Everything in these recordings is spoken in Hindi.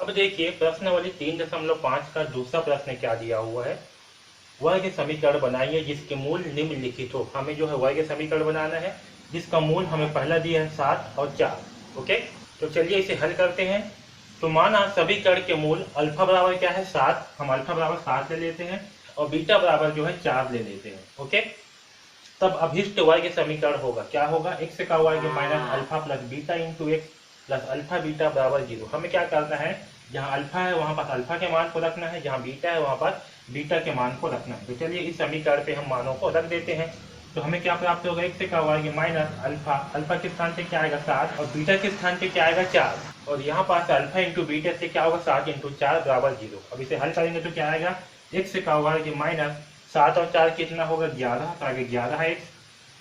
अब देखिए प्रश्नावली 3.5 का दूसरा प्रश्न क्या दिया हुआ है। वर्ग समीकरण बनाइए जिसके मूल निम्नलिखित हो। हमें जो है वर्ग समीकरण बनाना है जिसका मूल हमें पहला दिया है 7 और 4। ओके, तो चलिए इसे हल करते हैं। तो माना समीकरण के मूल अल्फा बराबर क्या है 7, हम अल्फा बराबर 7 ले लेते हैं और बीटा बराबर जो है 4 ले लेते हैं। ओके, तब अभिष्ट वर्ग समीकरण होगा, क्या होगा, एक्स का वर्ग minus alpha plus beta into x plus alpha beta बराबर 0। हमें क्या करना है, जहाँ अल्फा है वहां पर अल्फा के मान को रखना है, जहाँ बीटा है वहां पर बीटा के मान को रखना है। तो चलिए इस समीकरण पे हम मानों को रख देते हैं। तो हमें क्या प्राप्त होगा, एक्स का वर्ग माइनस अल्फा, अल्फा के स्थान पे क्या आएगा 7 और बीटा के स्थान पे क्या आएगा 4, और यहाँ पास अल्फा इंटू बीटा से क्या होगा 7 इंटू 4 बराबर 0। अब इसे हल करेंगे तो क्या आएगा, एक्स का वर्ग माइनस 7 और 4 कितना होगा 11, तो आगे 11 एक्स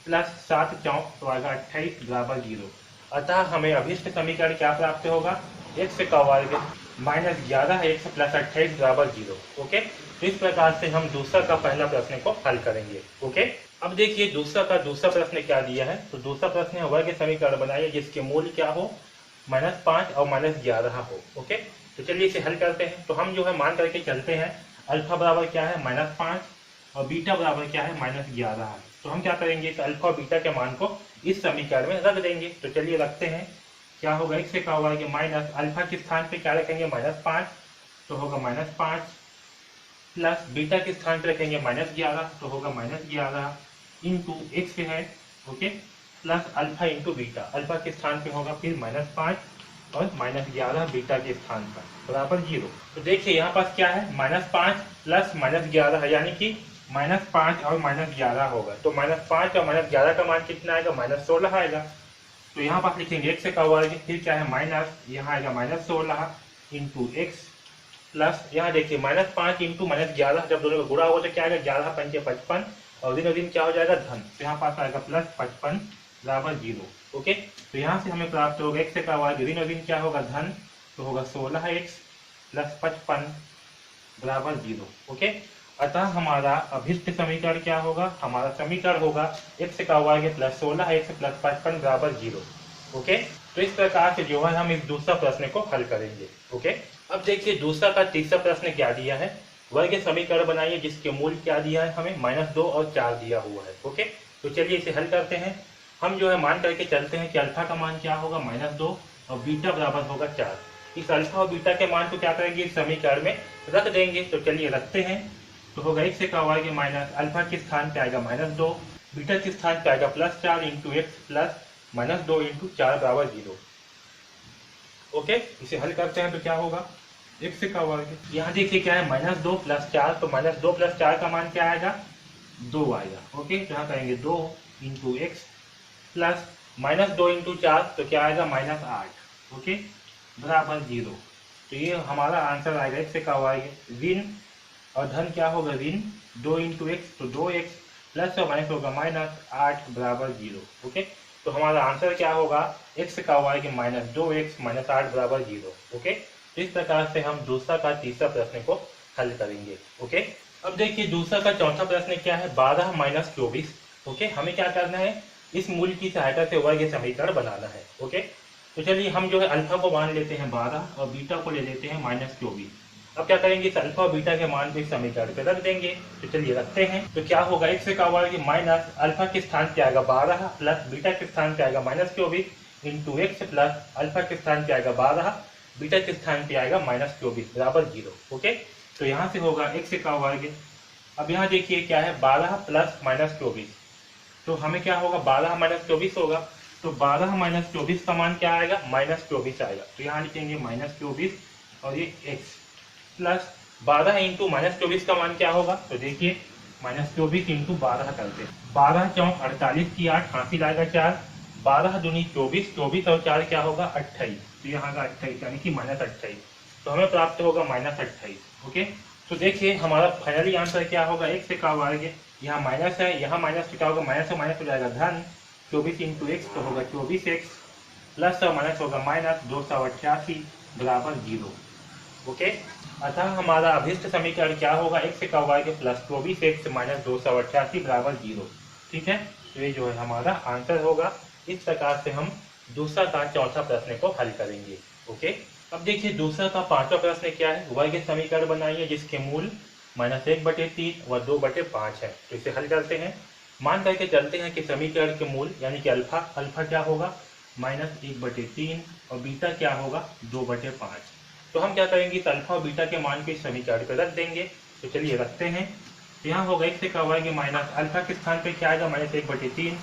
प्लस 7 चौक तो आएगा 28 बराबर 0। अतः हमें अभिष्ट समीकरण क्या प्राप्त होगा, एक्स का वर्ग माइनस 11 एक्स प्लस 28 बराबर 0। ओके, तो इस प्रकार से हम दूसरा का पहला प्रश्न को हल करेंगे। ओके, अब देखिए दूसरा का दूसरा प्रश्न क्या दिया है। तो दूसरा प्रश्न है वर्ग समीकरण बनाइए जिसके मूल क्या हो, -5 और -11 हो। ओके, तो चलिए इसे हल करते हैं। तो हम जो है मान करके चलते हैं, अल्फा बराबर क्या है -5 और बीटा बराबर क्या है -11। तो हम क्या करेंगे, इस अल्फा और बीटा के मान को इस समीकरण में रख देंगे। तो चलिए रखते हैं, क्या होगा, एक्स का वर्ग माइनस अल्फा के स्थान पे क्या रखेंगे -5, तो होगा -5 प्लस बीटा के स्थान पे रखेंगे -11, तो होगा -11 इंटू एक्स है। Okay, plus alpha into beta, alpha के स्थान पे होगा फिर -5 और -11 बीटा के स्थान पर बराबर 0। तो देखिए यहाँ पास क्या है, -5 प्लस -11 यानी कि -5 और -11 होगा। तो -5 और -11 का मान कितना आएगा, -16 आएगा। तो यहाँ पास लिखेंगे एक्स का वर्ग, फिर क्या है माइनस, यहाँ आएगा -16 इंटू एक्स प्लस, यहाँ देखिए -5 इंटू -11, जब दोनों का गुणा होगा तो क्या आएगा 11 पंचे 55 और दिन दिन क्या हो जाएगा धन, तो यहाँ पास आएगा प्लस 55 बराबर 0। ओके, तो यहाँ से हमें प्राप्त होगा एक्स का वर्ग ऋण और ऋण क्या होगा धन, तो होगा 16x प्लस 55 बराबर 0। ओके, अतः हमारा अभिष्ट समीकरण क्या होगा, हमारा समीकरण होगा एक्स का वर्ग प्लस 16x प्लस 55 बराबर 0। ओके, तो इस प्रकार से जो है हम इस दूसरा प्रश्न को हल करेंगे। ओके, अब देखिए दूसरा का तीसरा प्रश्न क्या दिया है, वर्ग समीकरण बनाइए जिसके मूल क्या दिया है, हमें -2 और 4 दिया हुआ है। ओके, तो चलिए इसे हल करते हैं। हम जो है मान करके चलते हैं कि अल्फा का मान क्या होगा -2 और बीटा बराबर होगा 4। इस अल्फा और बीटा के मान को क्या करेंगे, इस समीकरण में रख देंगे। तो चलिए रखते हैं, तो होगा एक्स का वर्ग माइनस अल्फा के स्थान पे आएगा -2, बीटा के स्थान पे आएगा +4 इंटू एक्स प्लस -2 इंटू 4 बराबर 0। ओके, इसे हल करते हैं तो क्या होगा, एक्स का वर्ग, यहाँ देखिए क्या है -2 प्लस 4, तो -2 प्लस 4 का मान क्या आएगा 2 आएगा। ओके, तो यहाँ करेंगे 2 इंटू एक्स प्लस -2 इंटू 4 तो क्या आएगा -8। ओके, बराबर 0। तो ये हमारा आंसर आएगा एक्स का वर्ग ऋण और धन क्या होगा ऋण 2 इंटू एक्स, तो 2x प्लस और माइनस होगा -8 बराबर 0। ओके, तो हमारा आंसर क्या होगा, एक्स का वर्ग -2x -8 बराबर 0। ओके, तो इस प्रकार से हम दूसरा का तीसरा प्रश्न को हल करेंगे। ओके, अब देखिए दूसरा का चौथा प्रश्न क्या है, 12 - 24। ओके, हमें क्या करना है, इस मूल की सहायता से वर्ग समीकरण बनाना है। ओके, तो चलिए हम जो है अल्फा को मान लेते हैं 12 और बीटा को ले लेते हैं -24। अब क्या करेंगे, इस अल्फा और बीटा के मान को इस समीकरण पे रख देंगे। तो चलिए रखते हैं, तो क्या होगा, एक्स का वर्ग माइनस अल्फा के स्थान पे आएगा 12 प्लस बीटा के स्थान पे आएगा -24 इंटू एक्स प्लस अल्फा के स्थान पे आएगा 12, बीटा के स्थान पे आएगा -24 बराबर 0। ओके, तो यहाँ से होगा एक्स का वर्ग, अब यहाँ देखिए क्या है 12 प्लस -24, तो हमें क्या होगा 12 - 24 होगा। तो 12 - 24 का मान क्या आएगा, -24 आएगा। तो यहाँ लिखेंगे -24 और ये x प्लस 12 इंटू -24 का मान क्या होगा, तो देखिए -24 इंटू 12 करते हैं, 12 चौक 48 की 8 हासिल आएगा 4, 12 दूनी 24, 24 और 4 क्या होगा 28, तो यहाँ का 28 यानी कि -28, तो हमें प्राप्त होगा -28। ओके, तो देखिए हमारा फाइनली आंसर क्या होगा, एक्स का वर्ग, यहाँ माइनस है, यहाँ माइनस क्या होगा, माइनस से माइनस हो जाएगा धन 24 इंटू एक्स, तो होगा 24x प्लस और माइनस होगा -288 बराबर 0। ओके, अतः हमारा अभिष्ट समीकरण क्या होगा, एक्स का वर्ग प्लस 24x - 288 बराबर 0। ठीक है, तो ये जो है हमारा आंसर होगा। इस प्रकार से हम दूसरा का चौथा प्रश्न को हल करेंगे। ओके। अब देखिए दूसरा का पांचवा प्रश्न क्या है, वर्ग समीकरण बनाइए जिसके मूल -1/3 व 2/5 है। तो इसे हल करते हैं। मान करके चलते हैं कि समीकरण के मूल यानी कि अल्फा अल्फा क्या होगा -1/3 और बीटा क्या होगा 2/5। तो हम क्या करेंगे, इस अल्फा और बीटा के मान को इस समीकरण पर रख देंगे। तो चलिए रखते हैं। तो यहाँ होगा x से क्या होगा माइनस अल्फा के स्थान पे क्या आएगा -1/3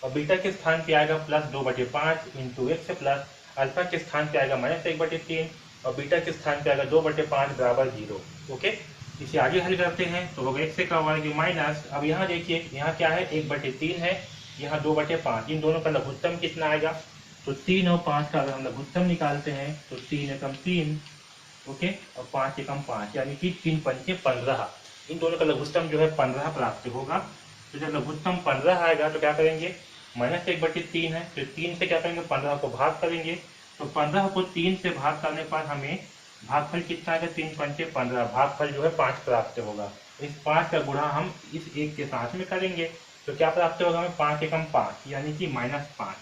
और बीटा के स्थान पे आएगा +2/5 इंटू एक्स प्लस अल्फा के स्थान पे आएगा -1/3 और बीटा के स्थान पे आएगा 2/5 बराबर 0। ओके, इसे आगे हल करते हैं। तो होगा x से क्या होगा माइनस, अब यहाँ देखिए यहाँ क्या है 1/3 है, यहाँ 2/5, इन दोनों का लघुत्तम कितना आएगा। तो 3 और 5 का अगर हम लघुत्तम निकालते हैं तो 3 एकम 3, ओके, और 5 एकम 5 यानी कि 3 पंचे 15। इन दोनों का लघुत्तम जो है 15 प्राप्त होगा। तो जब लघुत्तम 15 आएगा तो क्या करेंगे, -1/3 है तो 3 से क्या करेंगे 15 को भाग करेंगे। तो 15 को 3 से भाग करने पर हमें भागफल कितना आएगा 3 पंचे 15, भागफल जो है 5 प्राप्त होगा। इस 5 का गुणा हम इस 1 के साथ में करेंगे तो क्या प्राप्त होगा हमें 5 एकम 5 यानी कि -5।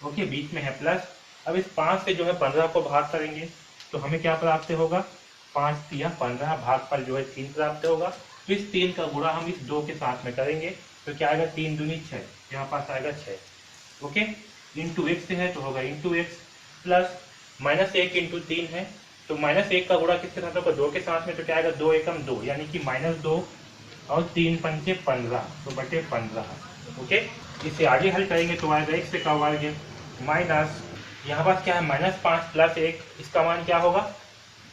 ओके, बीच में है प्लस। अब इस 5 से जो है 15 को भाग करेंगे तो हमें क्या प्राप्त होगा 5 तिया 15, भागफल जो है 3 प्राप्त होगा। तो इस 3 का गुणा हम इस 2 के साथ में करेंगे तो क्या आएगा 3 दूनी 6, यहाँ पास आएगा 6। ओके, इंटू एक्स है तो होगा इंटू एक्स प्लस -1 इंटू 3 है तो -1 का गुणा किसके साथ होगा 2 के साथ में। तो क्या आएगा 2 एकम 2 यानी कि -2 और 3 पंचे 15 तो बटे 15। ओके, इसे आगे हल करेंगे तो आएगा x से क्या आएगा माइनस, यहाँ पास क्या है -5 प्लस 1, इसका मान क्या होगा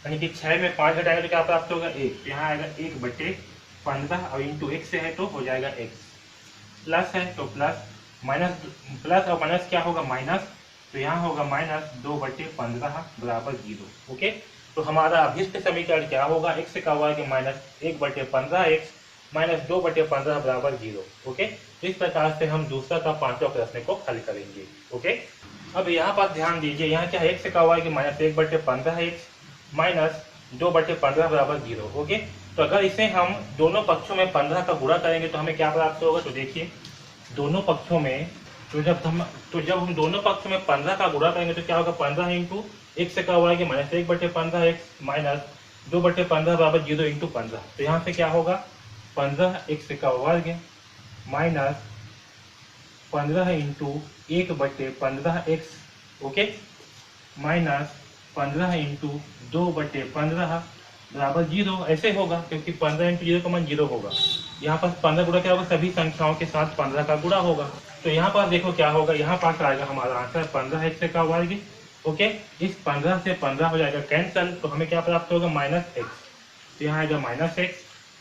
यानी कि 6 में 5 घटाएंगे तो क्या प्राप्त होगा 1, तो यहाँ आएगा 1/15 और इंटू एक्स है तो हो जाएगा x, प्लस है तो प्लस माइनस, प्लस और माइनस क्या होगा माइनस, तो यहाँ होगा -2/15 बराबर 0। ओके, तो हमारा अभिष्ट समीकरण क्या होगा, x से क्या हुआ कि -1/15x -2/15 बराबर 0। ओके, तो इस प्रकार से हम दूसरा का पांचवा प्रश्न को हल करेंगे। ओके, अब यहाँ पर ध्यान दीजिए, यहाँ क्या है x से क्या हुआ कि -1/15x -2/15 बराबर 0। ओके, तो अगर इसे हम दोनों पक्षों में 15 का गुणा करेंगे तो हमें क्या प्राप्त होगा। तो देखिए दोनों पक्षों में तो जब हम दोनों पक्षों में 15 का गुणा करेंगे तो क्या होगा 15 इंटू एक से क्या हुआ कि -1/15x -2/15 बराबर 0 इंटू 15। तो यहाँ से क्या होगा 15 x का वर्ग minus 15 into 1/15x, okay, minus 15 into 2/15 बराबर 0। ऐसे होगा क्योंकि 15 इंटू 0 का मान 0 होगा। यहाँ पर 15 गुणा क्या होगा सभी संख्याओं के साथ 15 का गुणा होगा। तो यहाँ पर देखो क्या होगा, यहाँ पास आएगा हमारा आंसर 15x का वर्ग। ओके, इस 15 से 15 हो जाएगा कैंसल तो हमें क्या प्राप्त होगा -x, तो यहाँ आएगा -x।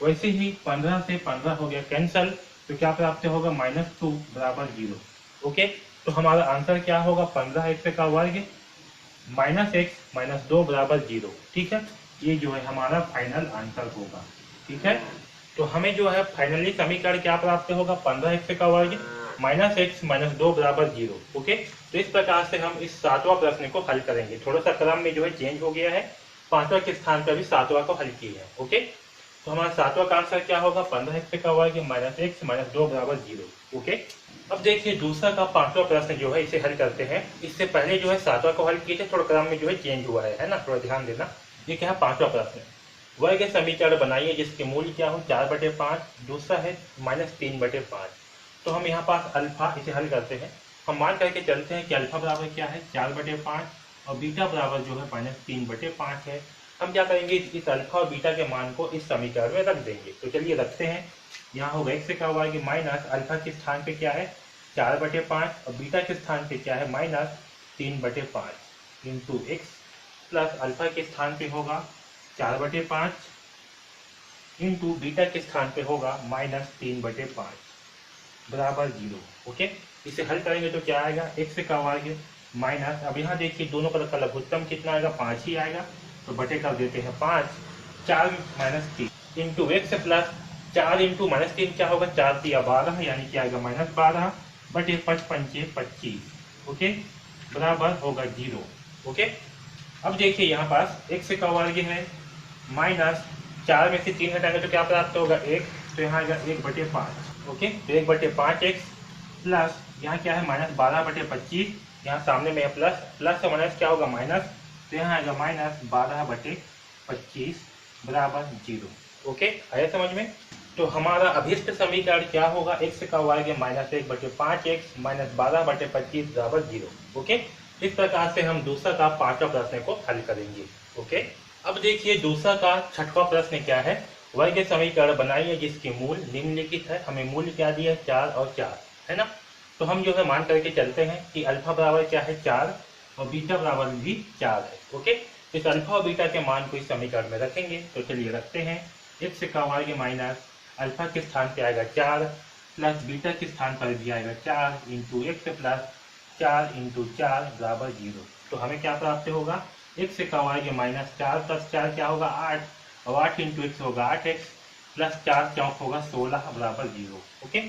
वैसे ही 15 से 15 हो गया कैंसल तो क्या प्राप्त होगा -2 बराबर 0। ओके, तो हमारा आंसर क्या होगा 15x का वर्ग -x -2 बराबर 0। ठीक है, ये जो है हमारा फाइनल आंसर होगा। ठीक है, तो हमें जो है फाइनली समीकरण क्या प्राप्त होगा 15x का वर्ग -x -2 बराबर 0। ओके, तो इस प्रकार से हम इस सातवां प्रश्न को हल करेंगे। थोड़ा सा क्रम में जो है चेंज हो गया है, पांचवा के स्थान पर भी सातवां को हल किया है। ओके, तो हमारा सातवां का आंसर क्या होगा 15x का वर्ग -x -2 बराबर 0। ओके, अब देखिए दूसरा का पांचवा प्रश्न जो है इसे हल करते हैं। इससे पहले जो है सातवां को हल किए थे, थोड़ा क्रम में जो है चेंज हुआ है ना, थोड़ा ध्यान देना। ये क्या है पांचवा प्रश्न, वर्ग समीकरण बनाइए जिसके मूल क्या हो 4/5, दूसरा है -3/5। तो हम यहाँ पास अल्फा इसे हल करते हैं। हम मान करके चलते हैं कि अल्फा बराबर क्या है 4/5 और बीटा बराबर जो है -3/5 है। हम क्या करेंगे इस अल्फा और बीटा के मान को इस समीकरण में रख देंगे। तो चलिए रखते हैं। यहाँ होगा x से क्या होगा कि माइनस अल्फा के स्थान पे क्या है 4/5 और बीटा के स्थान पे क्या है -3/5 इंटू एक्स प्लस अल्फा के स्थान पे होगा 4/5 इंटू बीटा के स्थान पे होगा -3/5 बराबर 0। ओके, इसे हल करेंगे तो क्या आएगा x से का वर्ग माइनस, अब यहाँ देखिए दोनों का लघुत्तम कितना आएगा 5 ही आएगा तो बटे कर देते हैं 5, 4 -3 इंटू एक्स प्लस 4 इंटू -3 क्या होगा 4 3 12 यानी कि आएगा -12 बटे 5 पंचे 25। ओके, बराबर होगा 0। ओके, अब देखिए यहाँ पास x का वर्ग है माइनस 4 में से 3 हटाएंगे तो क्या प्राप्त होगा 1, तो यहाँ आएगा 1/5। ओके, तो 1/5x प्लस यहाँ क्या है -12/25, यहाँ सामने में है प्लस, प्लस से माइनस क्या होगा माइनस, तो यहाँ आएगा -12/25 बराबर 0। ओके, आया समझ में। तो हमारा अभिष्ट समीकरण क्या होगा, x का वर्ग -1/5x -12/25 बराबर 0। ओके, इस प्रकार से हम दूसरा का पांचवा प्रश्न को हल करेंगे। ओके, अब देखिए दूसरा का छठवां प्रश्न क्या है। वर्ग समीकरण बनाइए जिसके मूल निम्नलिखित है। हमें मूल क्या दिया है, 4 और 4 है ना। तो हम जो है मान करके चलते हैं कि अल्फा बराबर क्या है, 4 और बीटा बराबर भी 4 है। ओके, इस अल्फा और बीटा के मान को इस समीकरण में रखेंगे। तो चलिए रखते हैं। x का वर्ग माइनस अल्फा के स्थान पे आएगा 4 प्लस बीटा के स्थान पर भी आएगा 4 इंटू एक्स प्लस 4 इंटू 4 बराबर 0। तो हमें क्या प्राप्त होगा, x का वर्ग माइनस 4 प्लस 4 क्या होगा 8 और 8 इंटू एक्स होगा 8x प्लस 4 चौक होगा 16 बराबर 0। ओके,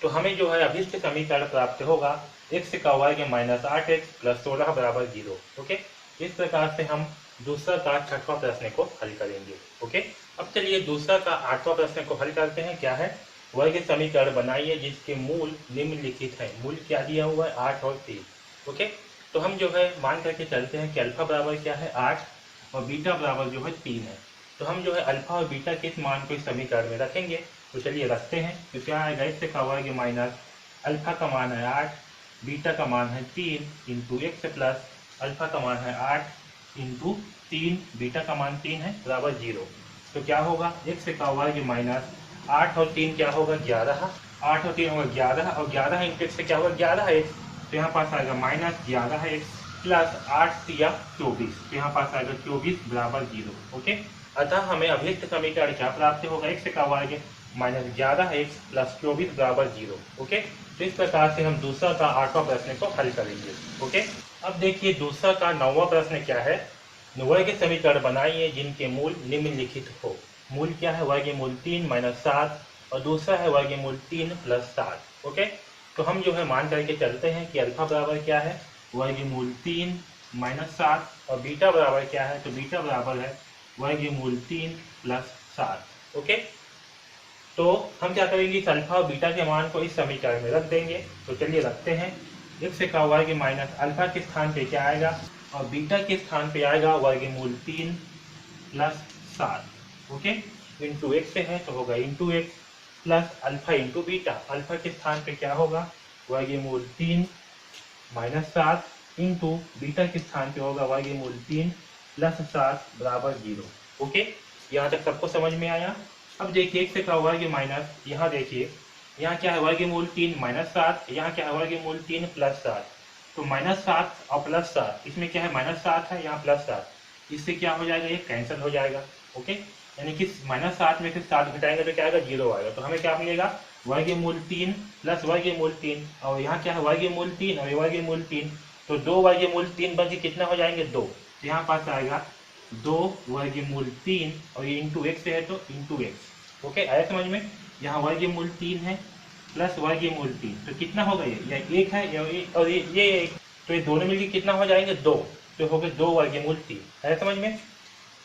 तो हमें जो है अभिष्ट समीकरण प्राप्त होगा x का वर्ग माइनस 8x प्लस 16 बराबर 0। ओके, इस प्रकार से हम दूसरा का छठवां प्रश्न को हल करेंगे। ओके, अब चलिए दूसरा का आठवां प्रश्न को हल करते हैं। क्या है, वर्ग समीकरण बनाइए जिसके मूल निम्नलिखित है। मूल क्या दिया हुआ है, 8 और 3। ओके, तो हम जो है मान करके चलते हैं कि अल्फा बराबर क्या है 8 और बीटा बराबर जो है 3 है। तो हम जो है अल्फा और बीटा के इस मान को इस समीकरण में रखेंगे। तो चलिए रखते हैं। तो क्या आएगा, x का वर्ग माइनस अल्फा का मान है 8, बीटा का मान है 3 इंटू एक्स प्लस अल्फा का मान है 8 इंटू 3, बीटा का मान 3 है बराबर 0। तो क्या होगा, x का वर्ग माइनस 8 और 3 क्या होगा 11, 8 और 3 होगा 11 और 11 इंटू एक्स से क्या होगा 11x। तो यहाँ पास आएगा -11x प्लस 8 या 24। तो यहाँ पास आएगा 24 बराबर 0। ओके, अतः हमें अभिष्ट समीकरण क्या प्राप्त होगा, x का वर्ग -11x प्लस 24 बराबर 0। ओके, तो इस प्रकार से हम दूसरा का आठवां प्रश्न को हल करेंगे। ओके, अब देखिए दूसरा का नौवां प्रश्न क्या है। वर्ग समीकरण बनाइए जिनके मूल निम्नलिखित हो। मूल क्या है, वर्गमूल 3 माइनस 7 और दूसरा है वर्गमूल 3 प्लस 7। ओके, तो हम जो है मान करके चलते हैं कि अल्फा बराबर क्या है, वर्गमूल 3 माइनस 7 और बीटा बराबर क्या है, तो बीटा बराबर है वर्गमूल 3 प्लस 7। ओके, तो हम क्या करेंगे, इस अल्फा और बीटा के मान को इस समीकरण में रख देंगे। तो चलिए रखते हैं। x का वर्ग माइनस अल्फा के स्थान पे क्या आएगा और बीटा के स्थान पे आएगा वर्गमूल 3 प्लस 7। ओके, इंटू एक्स से है तो होगा into x plus alpha into beta. Alpha के स्थान पे क्या होगा, वर्गमूल 3 माइनस 7 इंटू बीटा के स्थान पे होगा वर्गमूल 3 प्लस 7 बराबर 0। ओके, यहाँ तक सबको समझ में आया। अब देखिए x का वर्ग माइनस, यहाँ देखिए यहाँ क्या है वर्गमूल 3 माइनस 7, यहाँ क्या है वर्गमूल 3 प्लस 7। तो -7 और +7, इसमें क्या है -7 है, यहाँ +7, इससे क्या हो जाएगा, ये कैंसिल हो जाएगा। ओके, यानी कि -7 में से 7 घटाएंगे तो क्या आएगा, 0 आएगा। तो हमें क्या मिलेगा, वर्गमूल 3 प्लस वर्गमूल 3 और यहाँ क्या है वर्गमूल 3 और वर्गमूल 3, तो 2 वर्गमूल 3 बन के कितना हो जाएंगे 2। तो यहाँ पास आएगा 2 वर्गमूल 3 और ये इंटू एक्स है तो इंटू एक्स। ओके, आया समझ में। यहाँ वर्गमूल 3 है प्लस वर्गमूल 3 तो कितना होगा, ये 1 है और ये 1, तो ये दोनों मिलकर कितना हो जाएंगे 2। तो हो गए 2 वर्गमूल 3। आया समझ में।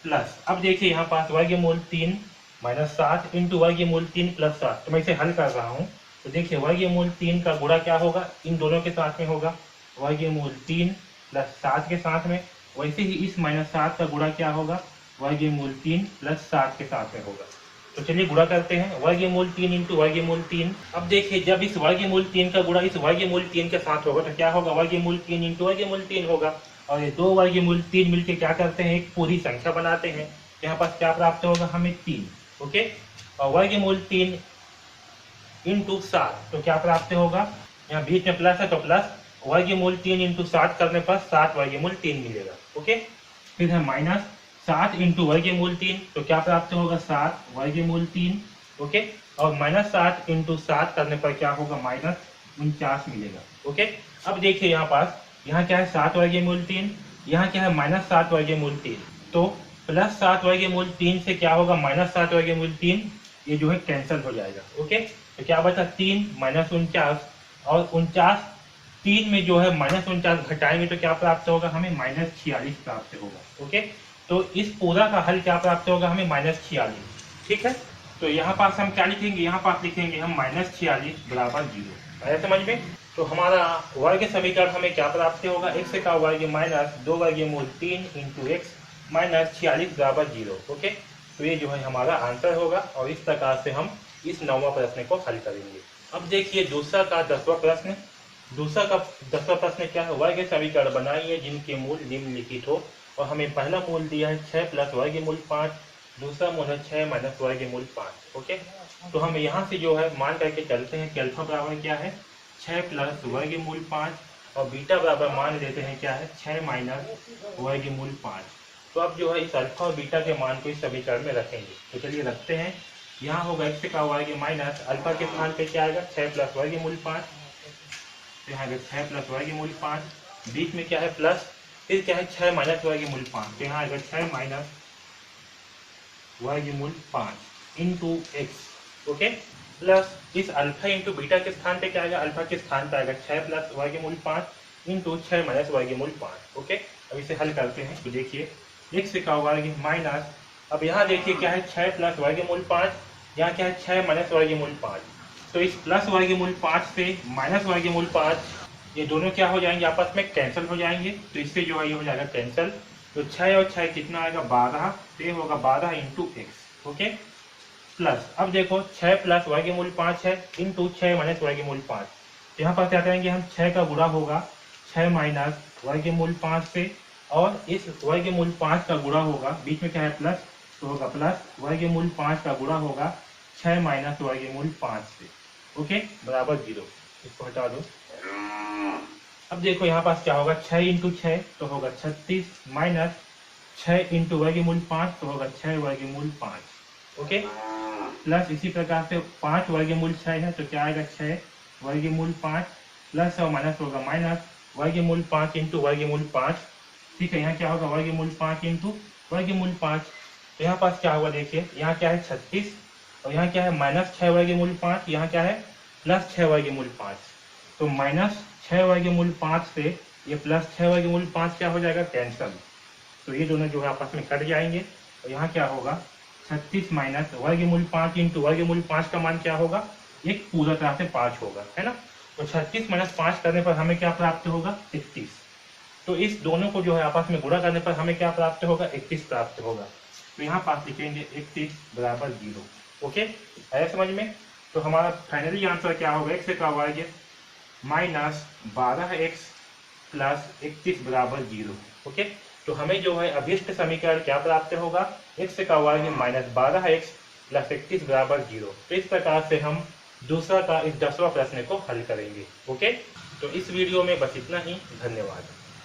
प्लस अब देखिए यहाँ पास वर्गमूल 3 माइनस 7 इंटू वर्गमूल 3 प्लस 7। तो मैं इसे हल कर रहा हूँ। तो देखिए वर्गमूल 3 का गुणा क्या होगा, इन दोनों के साथ में होगा वर्गमूल 3 प्लस 7 के साथ में। वैसे ही इस -7 का गुणा क्या होगा, वर्गमूल 3 प्लस 7 के साथ में होगा। तो चलिए गुणा करते हैं, वर्गमूल 3 इंटू वर्गमूल 3। अब देखिए जब इस वर्गमूल 3 का गुणा इस वर्गमूल 3 के साथ होगा तो क्या होगा, वर्गमूल 3 इंटू वर्गमूल 3 होगा। और ये 2 वर्गमूल 3 मिलके क्या करते हैं, एक पूरी संख्या बनाते हैं। यहाँ पास क्या प्राप्त होगा हमें 3। ओके, और वर्गमूल 3 इंटू 7 तो क्या प्राप्त होगा, यहाँ बीच में प्लस है तो प्लस, वर्गमूल 3 इंटू 7 करने पर 7 वर्गमूल 3 मिलेगा। ओके, फिर है माइनस 7 इंटू वर्गमूल 3 तो क्या प्राप्त होगा 7 वर्गमूल 3। ओके, और -7 इंटू 7 करने पर क्या होगा -49 मिलेगा। ओके, अब देखिए यहाँ पास, यहाँ क्या है 7 वर्गमूल 3, यहाँ क्या है -7 वर्गमूल 3, तो +7 वर्गमूल 3 से क्या होगा -7 वर्गमूल 3, ये जो है कैंसिल हो जाएगा। ओके, तो क्या बचा 3 -49 और 49, 3 में जो है -49 घटाएंगे तो क्या प्राप्त होगा हमें -46 प्राप्त होगा। ओके, तो इस पूरा का हल क्या प्राप्त होगा हमें -46। ठीक है, तो यहाँ पास हम क्या लिखेंगे, यहाँ पास लिखेंगे हम -46 बराबर 0। आया समझ में। तो तो हमारा वर्ग समीकरण हमें क्या प्राप्त होगा, x का वर्ग माइनस 2 वर्गमूल 3 इंटू एक्स माइनस 46 बराबर 0। ओके, तो ये जो है हमारा आंसर होगा और इस प्रकार से हम इस 9वां प्रश्न को हल करेंगे। अब देखिए दूसरा का 10वां प्रश्न। दूसरा का 10वां प्रश्न क्या है, वर्ग समीकरण बनाइए जिनके मूल निम्नलिखित हो। और हमें पहला मूल दिया है 6 प्लस वर्गमूल 5, दूसरा मूल है 6 माइनस वर्गमूल 5। ओके, तो हम यहाँ से जो है मान करके चलते हैं कि अल्फा बराबर क्या है 6 प्लस वर्गमूल 5 और बीटा बराबर मान लेते हैं क्या है 6 माइनस वर्गमूल 5। तो अब जो है इस अल्फा और बीटा के मान को इस समीकरण में रखेंगे। तो चलिए रखते हैं। यहाँ होगा x का वर्ग माइनस अल्फा के स्थान पे क्या आएगा 6 प्लस वर्गमूल 5, तो यहाँ 6 प्लस वर्गमूल 5, बीच में क्या है प्लस, फिर क्या है 6 माइनस वर्गमूल 5, तो यहाँ आएगा 6 माइनस वर्गमूल 5 इंटू एक्स। ओके, प्लस इस अल्फा इंटू बीटा के स्थान पे क्या आएगा, अल्फा के स्थान पे आएगा 6 प्लस वर्गमूल 5 इंटू 6 माइनस वर्गमूल 5। ओके, अब इसे हल करते हैं। तो देखिए x का वर्ग माइनस, अब यहाँ देखिए क्या है 6 प्लस वर्गमूल 5, यहाँ क्या है 6 माइनस वर्गमूल 5। तो इस प्लस वर्गमूल 5 से माइनस वर्गमूल 5, ये दोनों क्या हो जाएंगे आपस में कैंसिल हो जाएंगे। तो इससे जो है ये हो जाएगा कैंसिल। तो 6 और 6 कितना आएगा 12, तो ये होगा 12 इंटू एक्स। ओके, प्लस अब देखो 6 प्लस वर्गमूल 5 है इंटू 6 माइनस वर्गमूल 5। तो यहाँ पर क्या करेंगे हम 6 का गुणा होगा 6 माइनस वर्गमूल 5 से, और इस वर्गमूल 5 का गुणा होगा, बीच में क्या है प्लस, तो होगा प्लस वर्गमूल 5 का गुणा होगा 6 माइनस वर्गमूल 5 से। ओके, बराबर 0। इसको हटा दो। अब देखो यहाँ पास क्या होगा 6 इंटू 6 तो होगा 36 माइनस 6 इंटू वर्गमूल 5 तो होगा 6 वर्गमूल 5। ओके, प्लस इसी प्रकार से 5 वर्गमूल 6 है तो क्या आएगा 6 वर्गमूल 5, प्लस और माइनस होगा माइनस वर्गमूल 5 इंटू वर्गमूल 5। ठीक है, यहाँ क्या होगा वर्गमूल 5 इंटू वर्गमूल 5। तो यहाँ पास क्या होगा देखिए, यहाँ क्या है 36 और यहाँ क्या है माइनस 6 वर्गमूल 5, यहाँ क्या है प्लस 6 वर्गमूल 5। तो माइनस 6 वर्गमूल 5 से ये प्लस 6 वर्गमूल 5 क्या हो जाएगा कैंसल। तो ये दोनों जो है आपस में कट जाएंगे। और यहाँ क्या होगा 36 माइनस वर्गमूल 5 इंटू वर्गमूल 5 का मान क्या होगा, एक पूरा तरह से 5 होगा, है ना। तो 36 माइनस 5 करने पर हमें क्या प्राप्त होगा 31। तो इस दोनों को जो है आपस में गुणा करने पर हमें क्या प्राप्त होगा 31 प्राप्त होगा। तो यहाँ पास लिखेंगे 31 बराबर 0। ओके, है समझ में। तो हमारा फाइनली आंसर क्या होगा, x का वर्ग माइनस 12x प्लस 31 बराबर 0। ओके, तो हमें जो है अभिष्ट समीकरण क्या प्राप्त होगा, x का वर्ग माइनस 12x प्लस 31 बराबर 0। तो इस प्रकार से हम दूसरा का इस 10वां प्रश्न को हल करेंगे। ओके, तो इस वीडियो में बस इतना ही। धन्यवाद।